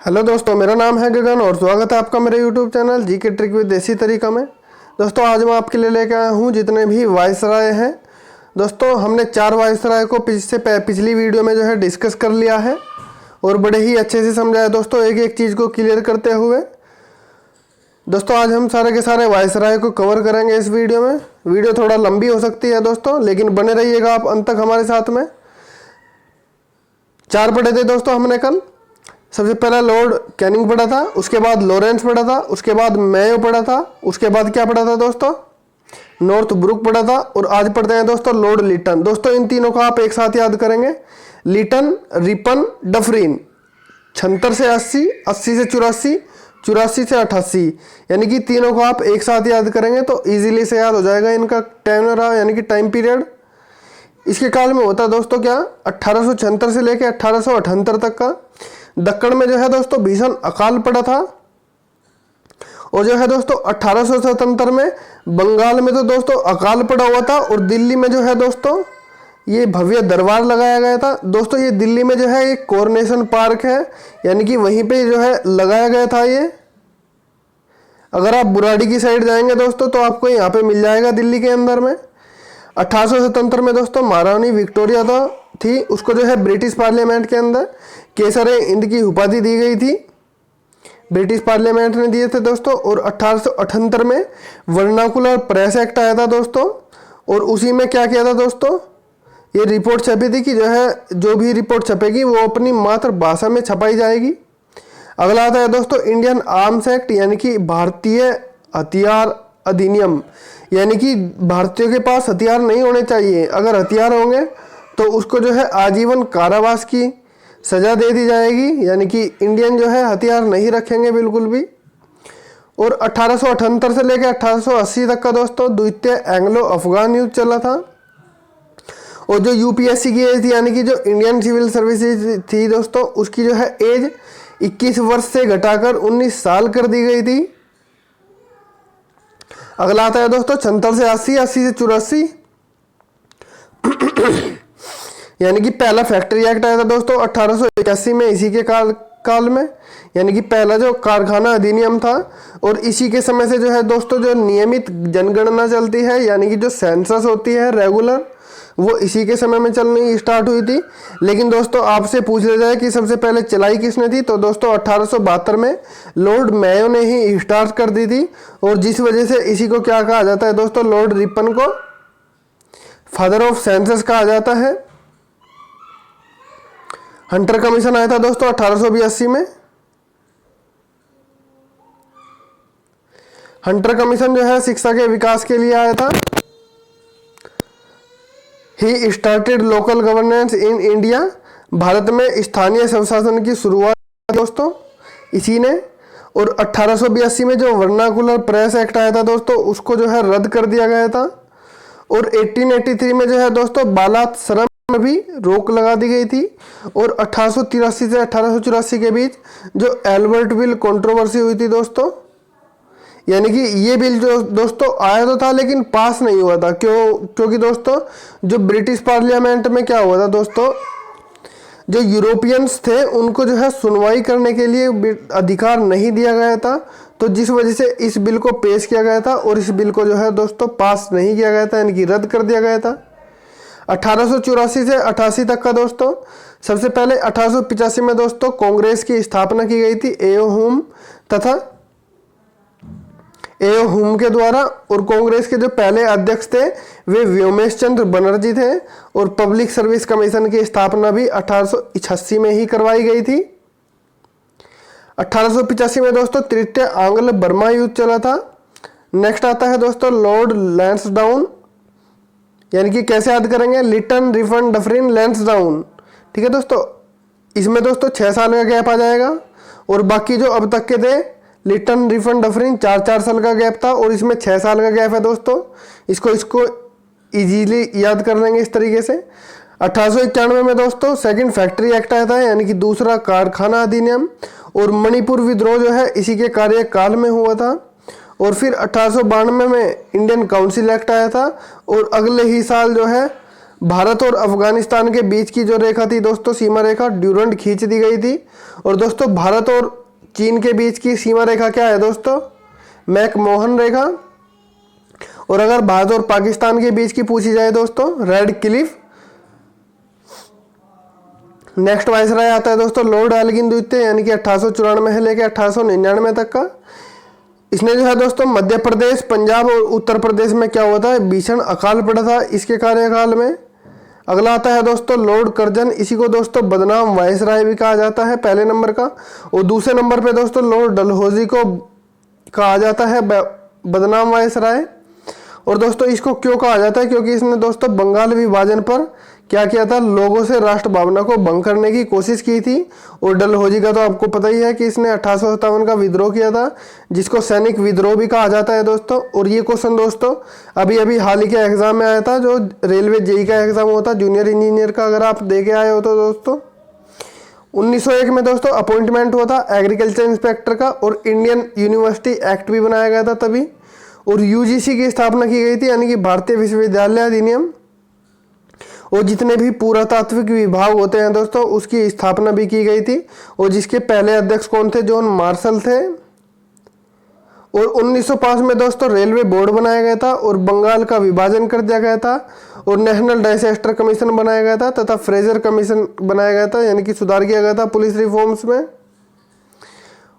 Hello दोस्तों, मेरा नाम है गगन और स्वागत है आपका मेरे यूट्यूब चैनल जी के ट्रिक विद देसी तरीका में। दोस्तों आज मैं आपके लिए लेकर आया हूँ जितने भी वायसराय हैं। दोस्तों हमने 4 वायसराय को पिछली वीडियो में जो है डिस्कस कर लिया है और बड़े ही अच्छे से समझाया दोस्तों, एक एक चीज़ को क्लियर करते हुए। दोस्तों आज हम सारे के सारे वायसराय को कवर करेंगे इस वीडियो में। वीडियो थोड़ा लंबी हो सकती है दोस्तों, लेकिन बने रहिएगा आप अंत तक हमारे साथ में। 4 पढ़े थे दोस्तों हमने कल। सबसे पहला लॉर्ड कैनिंग पढ़ा था, उसके बाद लॉरेंस पढ़ा था, उसके बाद मेयो पढ़ा था, उसके बाद क्या पढ़ा था दोस्तों, नॉर्थ ब्रुक पढ़ा था। और आज पढ़ते हैं दोस्तों लॉर्ड लिटन। दोस्तों इन तीनों को आप एक साथ याद करेंगे, लिटन, रिपन, डफरीन। 76 से 80, 80 से 84, 84 से 88, यानी कि तीनों को आप एक साथ याद करेंगे तो इजीली से याद हो जाएगा इनका टेनर यानी कि टाइम पीरियड। इसके काल में होता है दोस्तों क्या, 1876 से लेकर 1878 तक का। दक्कन में जो है दोस्तों भीषण अकाल पड़ा था। और जो है दोस्तों 1877 में बंगाल में तो दोस्तों अकाल पड़ा हुआ था। और दिल्ली में जो है दोस्तों ये भव्य दरबार लगाया गया था। दोस्तों ये दिल्ली में जो है एक कोरोनेशन पार्क है, यानी कि वहीं पे जो है लगाया गया था ये। अगर आप बुराड़ी की साइड जाएंगे दोस्तों तो आपको यहाँ पे मिल जाएगा दिल्ली के अंदर में। 1877 में दोस्तों महारानी विक्टोरिया थी, उसको जो है ब्रिटिश पार्लियामेंट के अंदर केसरे हिंद की उपाधि दी गई थी, ब्रिटिश पार्लियामेंट ने दिए थे दोस्तों। और 1878 में वर्नाकुलर प्रेस एक्ट आया था दोस्तों। और उसी में क्या किया था दोस्तों, ये रिपोर्ट छपी थी कि जो भी रिपोर्ट छपेगी वो अपनी मातृभाषा में छपाई जाएगी। अगला आता है दोस्तों इंडियन आर्म्स एक्ट, यानी कि भारतीय हथियार अधिनियम, यानी कि भारतीयों के पास हथियार नहीं होने चाहिए। अगर हथियार होंगे तो उसको जो है आजीवन कारावास की सजा दे दी जाएगी, यानी कि इंडियन जो है हथियार नहीं रखेंगे बिल्कुल भी। और 1878 से लेकर 1880 तक का दोस्तों द्वितीय एंग्लो अफगान युद्ध चला था। और जो यूपीएससी की एज थी, यानी कि जो इंडियन सिविल सर्विसेज थी दोस्तों, उसकी जो है एज 21 वर्ष से घटाकर 19 साल कर दी गई थी। अगला आता है दोस्तों 76 से 80, 80 से 84, यानी कि पहला फैक्ट्री एक्ट आया था दोस्तों 1881 में, इसी के काल में, यानी कि पहला जो कारखाना अधिनियम था। और इसी के समय से जो है दोस्तों जो नियमित जनगणना चलती है, यानी कि जो सेंसस होती है रेगुलर, वो इसी के समय में चलनी स्टार्ट हुई थी। लेकिन दोस्तों आपसे पूछ लिया जाए कि सबसे पहले चलाई किसने थी, तो दोस्तों 1872 में लॉर्ड मेयो ने ही स्टार्ट कर दी थी। और जिस वजह से इसी को क्या कहा जाता है दोस्तों, लॉर्ड रिपन को फादर ऑफ सेंसस कहा जाता है। हंटर कमीशन आया था दोस्तों 1882 में। हंटर कमीशन जो है शिक्षा के विकास के लिए आया था। He started local governance in India, Bharat में स्थानीय स्वशासन की शुरुआत दोस्तों इसी ने। और 1882 में जो वर्नाकुलर प्रेस एक्ट आया था दोस्तों, उसको जो है रद्द कर दिया गया था। और 1883 में जो है दोस्तों बालात श्रम में भी रोक लगा दी गई थी। और 1883 से 1884 के बीच जो एल्बर्ट बिल कंट्रोवर्सी हुई थी दोस्तों, यानी कि ये बिल जो दोस्तों आया तो था लेकिन पास नहीं हुआ था। क्योंकि दोस्तों जो ब्रिटिश पार्लियामेंट में क्या हुआ था दोस्तों, जो यूरोपियंस थे उनको जो है सुनवाई करने के लिए अधिकार नहीं दिया गया था। तो जिस वजह से इस बिल को पेश किया गया था और इस बिल को जो है दोस्तों पास नहीं किया गया था, यानी कि रद्द कर दिया गया था। 1884 से 88 तक का दोस्तों, सबसे पहले 1885 में दोस्तों कांग्रेस की स्थापना की गई थी एओ हुम के द्वारा। और कांग्रेस के जो पहले अध्यक्ष थे वे व्योमेश चंद्र बनर्जी थे। और पब्लिक सर्विस कमीशन की स्थापना भी 1886 में ही करवाई गई थी। 1885 में दोस्तों तृतीय आंग्ल बर्मा युद्ध चला था। नेक्स्ट आता है दोस्तों लॉर्ड लैंसडाउन, यानी कि कैसे याद करेंगे, लिटन, रिफन, डफरिन, लैंसडाउन। ठीक है दोस्तों, इसमें दोस्तों 6 साल का गैप आ जाएगा। और बाकी जो अब तक के थे लिटन, रिफन, डफरिन 4-4 साल का गैप था, और इसमें 6 साल का गैप है दोस्तों। इसको इजीली याद कर लेंगे इस तरीके से। 1891 में दोस्तों सेकंड फैक्ट्री एक्ट आया था, यानी कि दूसरा कारखाना अधिनियम। और मणिपुर विद्रोह जो है इसी के कार्यकाल में हुआ था। और फिर 1892 में इंडियन काउंसिल एक्ट आया था। और अगले ही साल जो है भारत और अफगानिस्तान के बीच की जो रेखा थी दोस्तों, सीमा रेखा ड्यूरेंट खींच दी गई थी। और दोस्तों भारत और चीन के बीच की सीमा रेखा क्या है दोस्तों, मैकमोहन रेखा। और अगर भारत और पाकिस्तान के बीच की पूछी जाए दोस्तों, रेड क्लिफ। नेक्स्ट वायसराय आता है दोस्तों लॉर्ड एल्गिन द्वितीय, यानी कि 1894 से लेकर 1899 तक का। इसने जो है दोस्तों मध्य प्रदेश, पंजाब और उत्तर प्रदेश में क्या हुआ था, भीषण अकाल पड़ा था इसके कार्यकाल में। अगला आता है दोस्तों लॉर्ड कर्जन, इसी को दोस्तों बदनाम वायसराय भी कहा जाता है पहले नंबर का। और दूसरे नंबर पे दोस्तों लॉर्ड डलहौजी को कहा जाता है बदनाम वायसराय। और दोस्तों इसको क्यों कहा जाता है, क्योंकि इसने दोस्तों बंगाल विभाजन पर क्या किया था, लोगों से राष्ट्र भावना को भंग करने की कोशिश की थी। और डलहौजी का तो आपको पता ही है कि इसने 1857 का विद्रोह किया था, जिसको सैनिक विद्रोह भी कहा जाता है दोस्तों। और ये क्वेश्चन दोस्तों अभी अभी हाल ही के एग्जाम में आया था, जो रेलवे जेई का एग्जाम होता है जूनियर इंजीनियर का, अगर आप दे के आए हो तो दोस्तों। 1901 में दोस्तों अपॉइंटमेंट हुआ था एग्रीकल्चर इंस्पेक्टर का, और इंडियन यूनिवर्सिटी एक्ट भी बनाया गया था तभी। और यूजीसी की स्थापना की गई थी, यानी कि भारतीय विश्वविद्यालय अधिनियम। और जितने भी पुरातात्विक विभाग होते हैं दोस्तों, उसकी स्थापना भी की गई थी। और जिसके पहले अध्यक्ष कौन थे, जॉन मार्शल थे। और 1905 में दोस्तों रेलवे बोर्ड बनाया गया था, और बंगाल का विभाजन कर दिया गया था। और नेशनल डिजास्टर कमीशन बनाया गया था, तथा फ्रेजर कमीशन बनाया गया था, यानी कि सुधार किया गया था पुलिस रिफॉर्म्स में।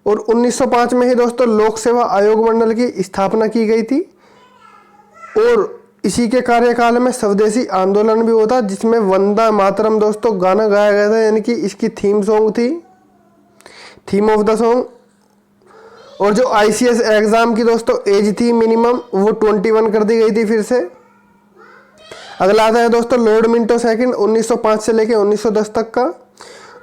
और 1905 में ही दोस्तों लोक सेवा आयोग मंडल की स्थापना की गई थी। और इसी के कार्यकाल में स्वदेशी आंदोलन भी होता, जिसमें वंदे मातरम दोस्तों गाना गाया गया था, यानी कि इसकी थीम सॉन्ग थी, थीम ऑफ द सॉन्ग। और जो आईसीएस एग्जाम की दोस्तों एज थी मिनिमम, वो 21 कर दी गई थी फिर से। अगला आता है दोस्तों लॉर्ड मिंटो सेकंड, 1905 से लेकर 1910 तक का।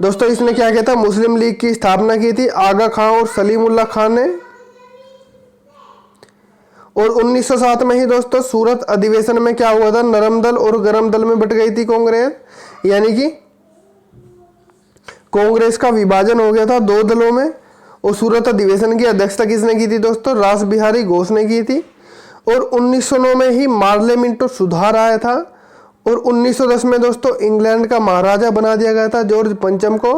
दोस्तों इसने क्या किया था, मुस्लिम लीग की स्थापना की थी आगा खां और सलीमुल्लाह खान ने। और 1907 में ही दोस्तों सूरत अधिवेशन में क्या हुआ था, नरम दल और गरम दल में बट गई थी कांग्रेस, यानी कि कांग्रेस का विभाजन हो गया था दो दलों में। और सूरत अधिवेशन की अध्यक्षता किसने की थी दोस्तों, रास बिहारी घोष ने की थी। और 1909 में ही मार्ले मिंटो सुधार आया था। और 1910 में दोस्तों इंग्लैंड का महाराजा बना दिया गया था जॉर्ज पंचम को।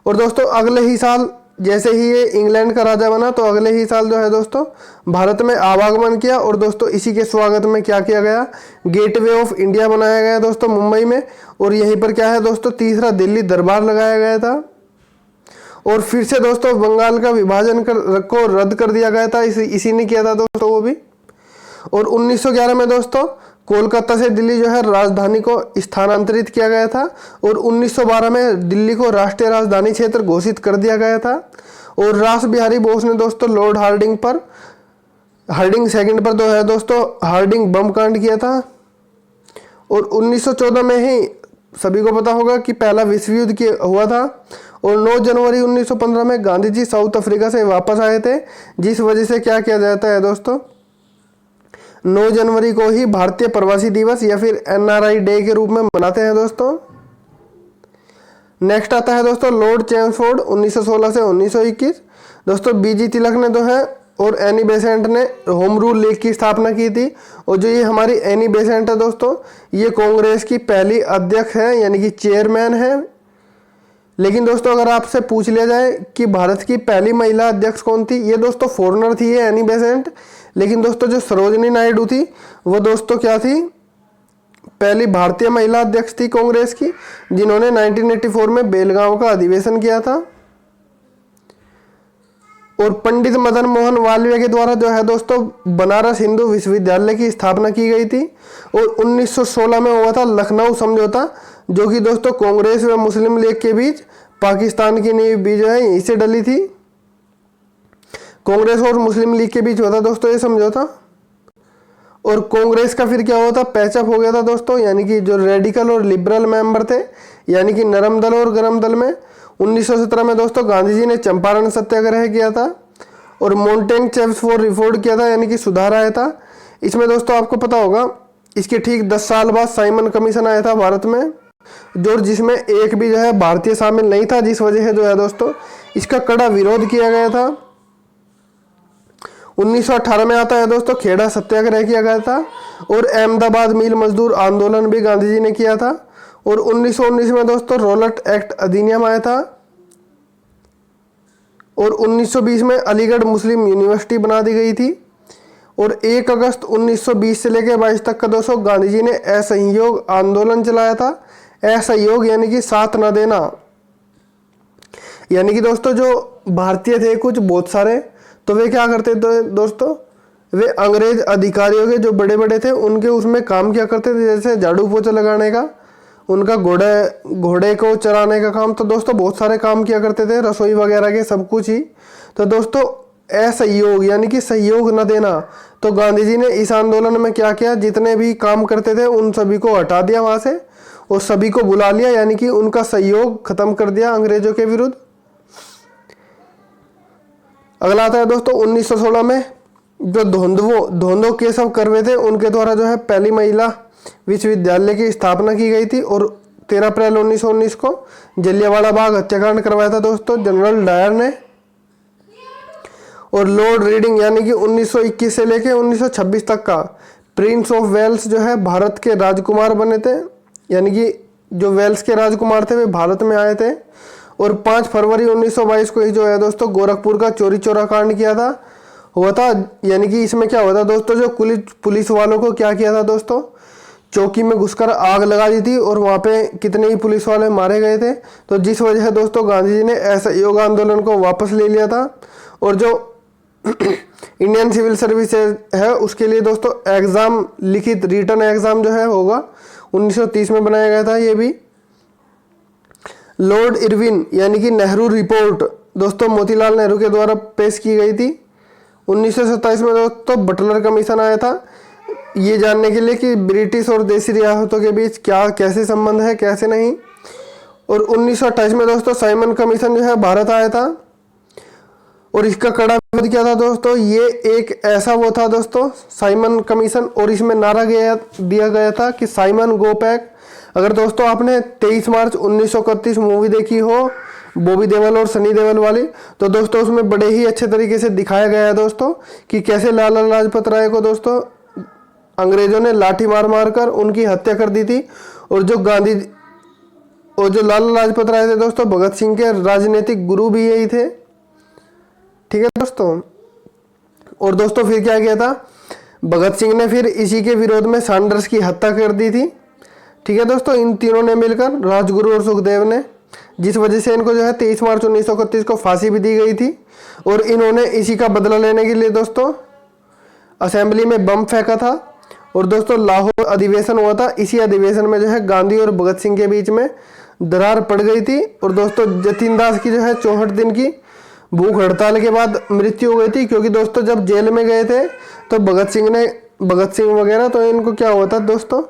और दोस्तों अगले ही साल जैसे ही ये इंग्लैंड का राजा बना, तो अगले ही साल जो है दोस्तों भारत में आवागमन किया। और दोस्तों इसी के स्वागत में क्या किया गया, गेटवे ऑफ इंडिया बनाया गया दोस्तों मुंबई में। और यहीं पर क्या है दोस्तों, तीसरा दिल्ली दरबार लगाया गया था। और फिर से दोस्तों बंगाल का विभाजन को रद्द कर दिया गया था, इसी ने किया था दोस्तों वो भी। और 1911 में दोस्तों कोलकाता से दिल्ली जो है राजधानी को स्थानांतरित किया गया था। और 1912 में दिल्ली को राष्ट्रीय राजधानी क्षेत्र घोषित कर दिया गया था। और रास बिहारी बोस ने दोस्तों लॉर्ड हार्डिंग सेकंड पर जो है दोस्तों हार्डिंग बम कांड किया था। और 1914 में ही सभी को पता होगा कि पहला विश्व युद्ध हुआ था। और 9 जनवरी 1915 में गांधी जी साउथ अफ्रीका से वापस आए थे, जिस वजह से क्या किया जाता है दोस्तों, 9 जनवरी को ही भारतीय प्रवासी दिवस या फिर एनआरआई डे के रूप में मनाते हैं दोस्तों। नेक्स्ट आता है दोस्तों लॉर्ड चैम्सफोर्ड, 1916 से 1921। दोस्तों बीजी तिलक ने जो है और एनी बेसेंट ने होम रूल लीग की स्थापना की थी। और जो ये हमारी एनी बेसेंट है दोस्तों, ये कांग्रेस की पहली अध्यक्ष है, यानी कि चेयरमैन है। लेकिन दोस्तों अगर आपसे पूछ लिया जाए कि भारत की पहली महिला अध्यक्ष कौन थी, ये दोस्तों फॉरेनर थी ये एनी बेसेंट। लेकिन दोस्तों जो सरोजनी नायडू थी, वो दोस्तों क्या थी, पहली भारतीय महिला अध्यक्ष थी कांग्रेस की, जिन्होंने 1984 में बेलगांव का अधिवेशन किया था। और पंडित मदन मोहन मालवीय के द्वारा जो है दोस्तों बनारस हिंदू विश्वविद्यालय की स्थापना की गई थी। और 1916 में हुआ था लखनऊ समझौता, जो कि दोस्तों कांग्रेस व मुस्लिम लीग के बीच पाकिस्तान की नींव भी जो है यहीं से डली थी। कांग्रेस और मुस्लिम लीग के बीच हुआ था दोस्तों ये समझौता। और कांग्रेस का फिर क्या हुआ था, पैचअप हो गया था दोस्तों, यानी कि जो रेडिकल और लिबरल मेंबर थे, यानी कि नरम दल और गरम दल में। 1917 में दोस्तों गांधी जी ने चंपारण सत्याग्रह किया था। और मॉन्टेग चेम्सफोर्ड रिफॉर्म किया था, यानी कि सुधार आया था। इसमें दोस्तों आपको पता होगा, इसके ठीक 10 साल बाद साइमन कमीशन आया था भारत में, जो जिसमें एक भी जो है भारतीय शामिल नहीं था, जिस वजह से जो है दोस्तों इसका कड़ा विरोध किया गया था। 1918 में आता है दोस्तों खेड़ा सत्याग्रह किया गया था, और अहमदाबाद मिल मजदूर आंदोलन भी गांधी जी ने किया था। और 1919 में दोस्तों रॉलेट एक्ट अधिनियम आया था। और 1920 में अलीगढ़ मुस्लिम यूनिवर्सिटी बना दी गई थी। और 1 अगस्त 1920 से लेकर 22 तक का दोस्तों गांधी जी ने असहयोग आंदोलन चलाया था। असहयोग यानी कि साथ न देना, यानी कि दोस्तों जो भारतीय थे कुछ बहुत सारे, तो वे क्या करते थे दोस्तों, वे अंग्रेज अधिकारियों के जो बड़े बड़े थे उनके उसमें काम किया करते थे, जैसे झाड़ू पोछा लगाने का, उनका घोड़े को चराने का काम। तो दोस्तों बहुत सारे काम किया करते थे, रसोई वगैरह के सब कुछ ही। तो दोस्तों असहयोग यानी कि सहयोग न देना, तो गांधी जी ने इस आंदोलन में क्या किया, जितने भी काम करते थे उन सभी को हटा दिया वहां से और सभी को बुला लिया, यानी कि उनका सहयोग खत्म कर दिया अंग्रेजों के विरुद्ध। अगला आता है दोस्तों 1916 में जो धोंदो केशव कर्वे थे उनके द्वारा जो है पहली महिला विश्वविद्यालय की स्थापना की गई थी। और 13 अप्रैल 1919 को जलियांवाला बाग हत्याकांड करवाया था दोस्तों जनरल डायर ने। और लॉर्ड रीडिंग यानी कि 1921 से लेकर 1926 तक का प्रिंस ऑफ वेल्स जो है भारत के राजकुमार बने थे, यानी कि जो वेल्स के राजकुमार थे वे भारत में आए थे। और 5 फरवरी 1922 को ही जो है दोस्तों गोरखपुर का चोरी चोरा कांड किया था हुआ था। यानी कि इसमें क्या हुआ था दोस्तों, जो पुलिस वालों को क्या किया था दोस्तों, चौकी में घुसकर आग लगा दी थी और वहाँ पे कितने ही पुलिस वाले मारे गए थे। तो जिस वजह से दोस्तों गांधी जी ने असहयोग आंदोलन को वापस ले लिया था। और जो इंडियन सिविल सर्विस है उसके लिए दोस्तों एग्ज़ाम, लिखित रिटर्न एग्ज़ाम जो है होगा 1930 में बनाया गया था ये भी। लॉर्ड इरविन यानी कि नेहरू रिपोर्ट दोस्तों मोतीलाल नेहरू के द्वारा पेश की गई थी। 1927 में दोस्तों बटलर कमीशन आया था, ये जानने के लिए कि ब्रिटिश और देसी रियासतों के बीच क्या कैसे संबंध है कैसे नहीं। और 1928 में दोस्तों साइमन कमीशन जो है भारत आया था और इसका कड़ा विरोध किया था दोस्तों। ये एक ऐसा वो था दोस्तों साइमन कमीशन, और इसमें नारा दिया गया था कि साइमन गो बैक। अगर दोस्तों आपने 23 मार्च 1931 मूवी देखी हो बॉबी देओल और सनी देओल वाली, तो दोस्तों उसमें बड़े ही अच्छे तरीके से दिखाया गया है दोस्तों कि कैसे लाला लाजपत राय को दोस्तों अंग्रेजों ने लाठी मार मार कर उनकी हत्या कर दी थी। और जो लाला लाजपत राय थे दोस्तों भगत सिंह के राजनीतिक गुरु भी यही थे, ठीक है दोस्तों। और दोस्तों फिर क्या किया था, भगत सिंह ने फिर इसी के विरोध में सैंडर्स की हत्या कर दी थी, ठीक है दोस्तों, इन तीनों ने मिलकर, राजगुरु और सुखदेव ने, जिस वजह से इनको जो है 23 मार्च 1931 को फांसी भी दी गई थी। और इन्होंने इसी का बदला लेने के लिए दोस्तों असेंबली में बम फेंका था। और दोस्तों लाहौर अधिवेशन हुआ था, इसी अधिवेशन में जो है गांधी और भगत सिंह के बीच में दरार पड़ गई थी। और दोस्तों जतिन दास की जो है 64 दिन की भूख हड़ताल के बाद मृत्यु हो गई थी, क्योंकि दोस्तों जब जेल में गए थे तो भगत सिंह वगैरह, तो इनको क्या हुआ था दोस्तों,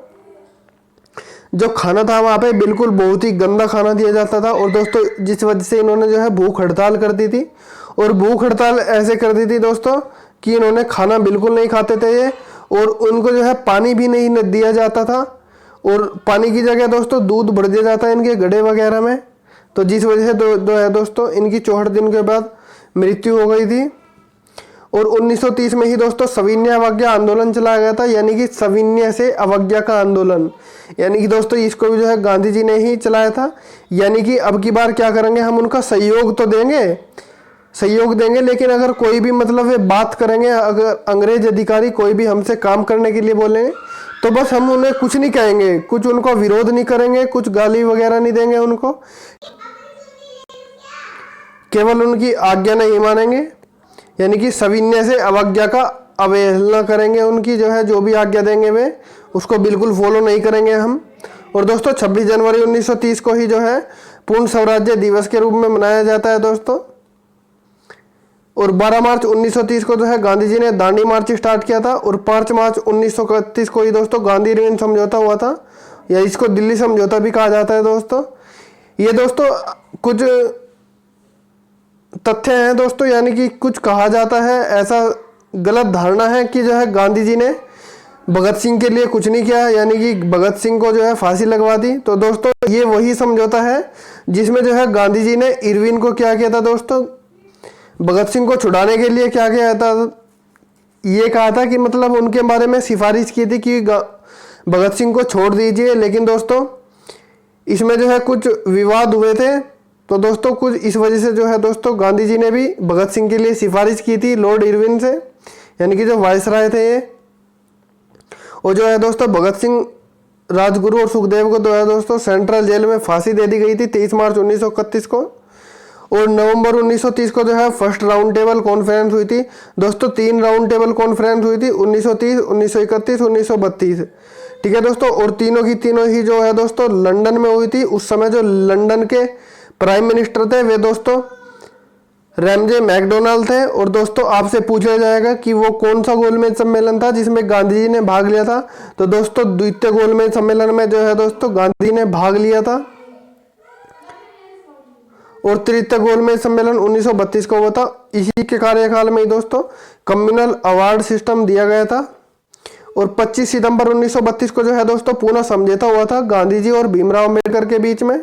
जो खाना था वहाँ पे बिल्कुल बहुत ही गंदा खाना दिया जाता था। और दोस्तों जिस वजह से इन्होंने जो है भूख हड़ताल कर दी थी। और भूख हड़ताल ऐसे कर दी थी दोस्तों कि इन्होंने खाना बिल्कुल नहीं खाते थे ये, और उनको जो है पानी भी नहीं दिया जाता था, और पानी की जगह दोस्तों दूध भर दिया जाता है इनके गड्ढे वगैरह में। तो जिस वजह से जो है दोस्तों इनकी 64 दिन के बाद मृत्यु हो गई थी। और 1930 में ही दोस्तों सविनय अवज्ञा आंदोलन चलाया गया था, यानी कि सविनय से अवज्ञा का आंदोलन, यानी कि दोस्तों इसको भी जो है गांधी जी ने ही चलाया था। यानी कि अब की बार क्या करेंगे, हम उनका सहयोग तो देंगे, लेकिन अगर कोई भी मतलब वे बात करेंगे, अगर अंग्रेज अधिकारी कोई भी हमसे काम करने के लिए बोलेंगे तो बस हम उन्हें कुछ नहीं कहेंगे, कुछ उनको विरोध नहीं करेंगे, कुछ गाली वगैरह नहीं देंगे उनको, केवल उनकी आज्ञा नहीं मानेंगे, यानी कि सविनय से अवज्ञा का अवहेलना करेंगे, उनकी जो है जो भी आज्ञा देंगे वे उसको बिल्कुल फॉलो नहीं करेंगे हम। और दोस्तों 26 जनवरी 1930 को ही जो है पूर्ण स्वराज्य दिवस के रूप में मनाया जाता है दोस्तों। और 12 मार्च 1930 को जो है गांधी जी ने दांडी मार्च स्टार्ट किया था। और 5 मार्च 1931 को ही दोस्तों गांधी ऋण समझौता हुआ था, या इसको दिल्ली समझौता भी कहा जाता है दोस्तों। ये दोस्तों कुछ तथ्य हैं दोस्तों, यानी कि कुछ कहा जाता है, ऐसा गलत धारणा है कि जो है गांधी जी ने भगत सिंह के लिए कुछ नहीं किया, यानी कि भगत सिंह को जो है फांसी लगवा दी। तो दोस्तों ये वही समझौता है जिसमें जो है गांधी जी ने इरविन को क्या किया था दोस्तों, भगत सिंह को छुड़ाने के लिए क्या किया था, ये कहा था कि मतलब उनके बारे में सिफारिश की थी कि भगत सिंह को छोड़ दीजिए, लेकिन दोस्तों इसमें जो है कुछ विवाद हुए थे। तो दोस्तों कुछ इस वजह से जो है दोस्तों गांधी जी ने भी भगत सिंह के लिए सिफारिश की थी लॉर्ड इरविन से, यानी कि जो वायसराय थे ये। और जो है दोस्तों भगत सिंह, राजगुरु और सुखदेव को जो है दोस्तों सेंट्रल जेल में फांसी दे दी गई थी 23 मार्च 1931 को। और नवंबर 1930 को जो है फर्स्ट राउंड टेबल कॉन्फ्रेंस हुई थी दोस्तों। 3 राउंड टेबल कॉन्फ्रेंस हुई थी 1930, 1931, 1932, ठीक है दोस्तों। और तीनों की तीनों ही जो है दोस्तों लंदन में हुई थी। उस समय जो लंदन के प्राइम मिनिस्टर थे वे दोस्तों रैमजे मैकडोनाल्ड थे। और दोस्तों आपसे पूछा जाएगा कि वो कौन सा गोलमेज सम्मेलन था जिसमें गांधी जी ने भाग लिया था। तो दोस्तों द्वितीय गोलमेज सम्मेलन में जो है दोस्तों गांधी ने भाग लिया था। और तृतीय गोलमेज सम्मेलन 1932 को हुआ था। इसी के कार्यकाल में ही दोस्तों कम्युनल अवार्ड सिस्टम दिया गया था। और 25 सितंबर 1932 को जो है दोस्तों पुनः समझौता हुआ था गांधी जी और भीमराव अम्बेडकर के बीच में।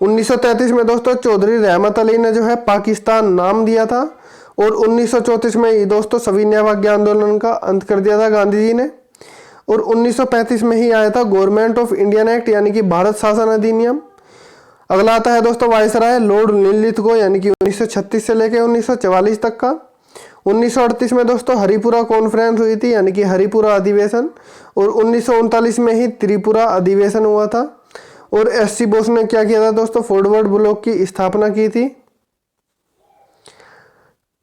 1933 में दोस्तों चौधरी रहमत अली ने जो है पाकिस्तान नाम दिया था। और 1934 में ही दोस्तों सविनय अवज्ञा आंदोलन का अंत कर दिया था गांधी जी ने। और 1935 में ही आया था गवर्नमेंट ऑफ इंडियन एक्ट, यानी कि भारत शासन अधिनियम। अगला आता है दोस्तों वायसराय लॉर्ड लिनलिथगो, यानी कि 1936 से लेकर 1944 तक का। 1938 में दोस्तों हरिपुरा कॉन्फ्रेंस हुई थी, यानी कि हरिपुरा अधिवेशन। और 1939 में ही त्रिपुरा अधिवेशन हुआ था। और एससी बोस ने क्या किया था दोस्तों, फॉरवर्ड ब्लॉक की स्थापना की थी।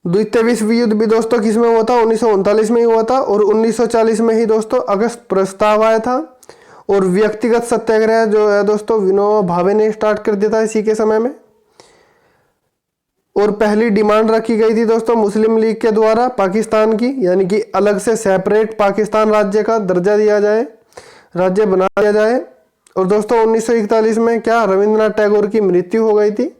द्वितीय विश्व युद्ध भी दोस्तों किसमें हुआ था, 1939 में ही हुआ था। और 1940 में ही दोस्तों अगस्त प्रस्ताव आया था। और व्यक्तिगत सत्याग्रह जो है दोस्तों विनोबा भावे ने स्टार्ट कर दिया था इसी के समय में। और पहली डिमांड रखी गई थी दोस्तों मुस्लिम लीग के द्वारा पाकिस्तान की, यानी कि अलग से सेपरेट पाकिस्तान राज्य का दर्जा दिया जाए, राज्य बना दिया जाए। और दोस्तों 1941 में क्या रविंद्रनाथ टैगोर की मृत्यु हो गई थी।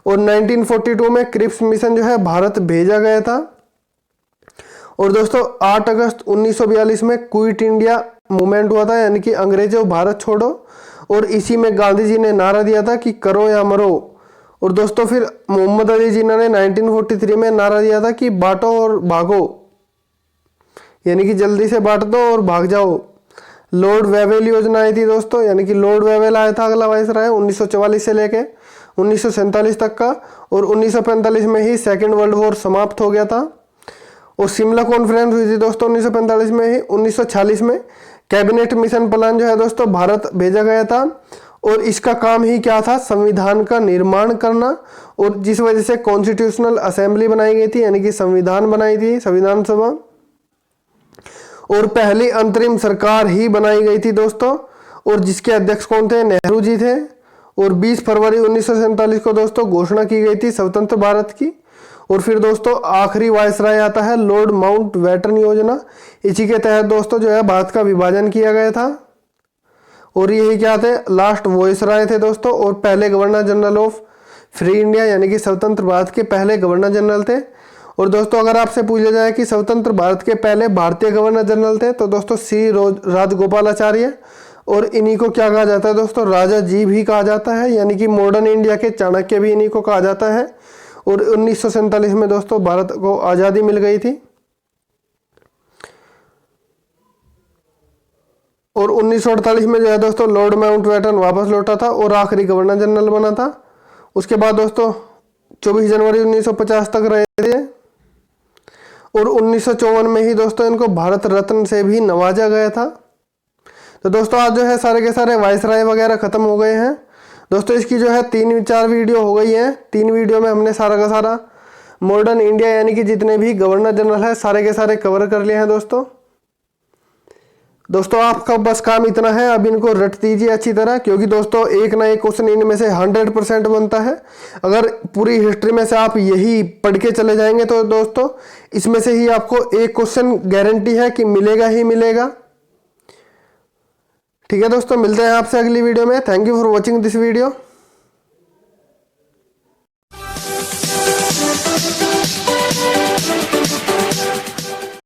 और 1942 में क्रिप्स मिशन जो है भारत भेजा गया था। और दोस्तों 8 अगस्त 1942 में क्विट इंडिया मूवमेंट हुआ था, यानी कि अंग्रेजों भारत छोड़ो। और इसी में गांधी जी ने नारा दिया था कि करो या मरो। और दोस्तों फिर मोहम्मद अली जिन्ना ने 1943 में नारा दिया था कि बांटो और भागो, यानी कि जल्दी से बांट दो और भाग जाओ। लॉर्ड वेवेल योजना आई थी दोस्तों, यानी कि लॉर्ड वेवेल आया था अगला वायसराय 1944 से लेके 1947 तक का। और 1945 में ही सेकेंड वर्ल्ड वॉर समाप्त हो गया था। और शिमला कॉन्फ्रेंस हुई थी दोस्तों 1945 में ही। 1946 में कैबिनेट मिशन प्लान जो है दोस्तों भारत भेजा गया था। और इसका काम ही क्या था, संविधान का निर्माण करना। और जिस वजह से कॉन्स्टिट्यूशनल असेंबली बनाई गई थी, यानी कि संविधान बनाई थी, संविधान सभा। और पहली अंतरिम सरकार ही बनाई गई थी दोस्तों। और जिसके अध्यक्ष कौन थे, नेहरू जी थे। और 20 फरवरी 1947 को दोस्तों घोषणा की गई थी स्वतंत्र भारत की। और फिर दोस्तों आखिरी वायसराय आता है लॉर्ड माउंटबेटन योजना। इसी के तहत दोस्तों जो है भारत का विभाजन किया गया था। और यही क्या थे, लास्ट वायसराय थे दोस्तों। और पहले governor general of free India, यानी कि स्वतंत्र भारत के पहले गवर्नर जनरल थे। और दोस्तों अगर आपसे पूछा जाए कि स्वतंत्र भारत के पहले भारतीय गवर्नर जनरल थे, तो दोस्तों सी राजगोपालाचार्य। और इन्हीं को क्या कहा जाता है दोस्तों, राजा जी भी कहा जाता है, यानी कि मॉडर्न इंडिया के चाणक्य भी इन्हीं को कहा जाता है। और 1947 में दोस्तों भारत को आज़ादी मिल गई थी। और 1948 में जो है दोस्तों लॉर्ड माउंटबेटन वापस लौटा था और आखिरी गवर्नर जनरल बना था। उसके बाद दोस्तों 24 जनवरी 1950 तक रहे थे। और 1954 में ही दोस्तों इनको भारत रत्न से भी नवाजा गया था। तो दोस्तों आज जो है सारे के सारे वायसराय वगैरह खत्म हो गए हैं दोस्तों। इसकी जो है 3-4 वीडियो हो गई हैं। 3 वीडियो में हमने सारा का सारा मॉडर्न इंडिया, यानी कि जितने भी गवर्नर जनरल है सारे के सारे कवर कर लिए हैं दोस्तों आपका बस काम इतना है, अब इनको रट दीजिए अच्छी तरह, क्योंकि दोस्तों एक ना एक क्वेश्चन इनमें से 100% बनता है। अगर पूरी हिस्ट्री में से आप यही पढ़ के चले जाएंगे तो दोस्तों इसमें से ही आपको एक क्वेश्चन गारंटी है कि मिलेगा ही मिलेगा। ठीक है दोस्तों, मिलते हैं आपसे अगली वीडियो में। Thank you for watching this video.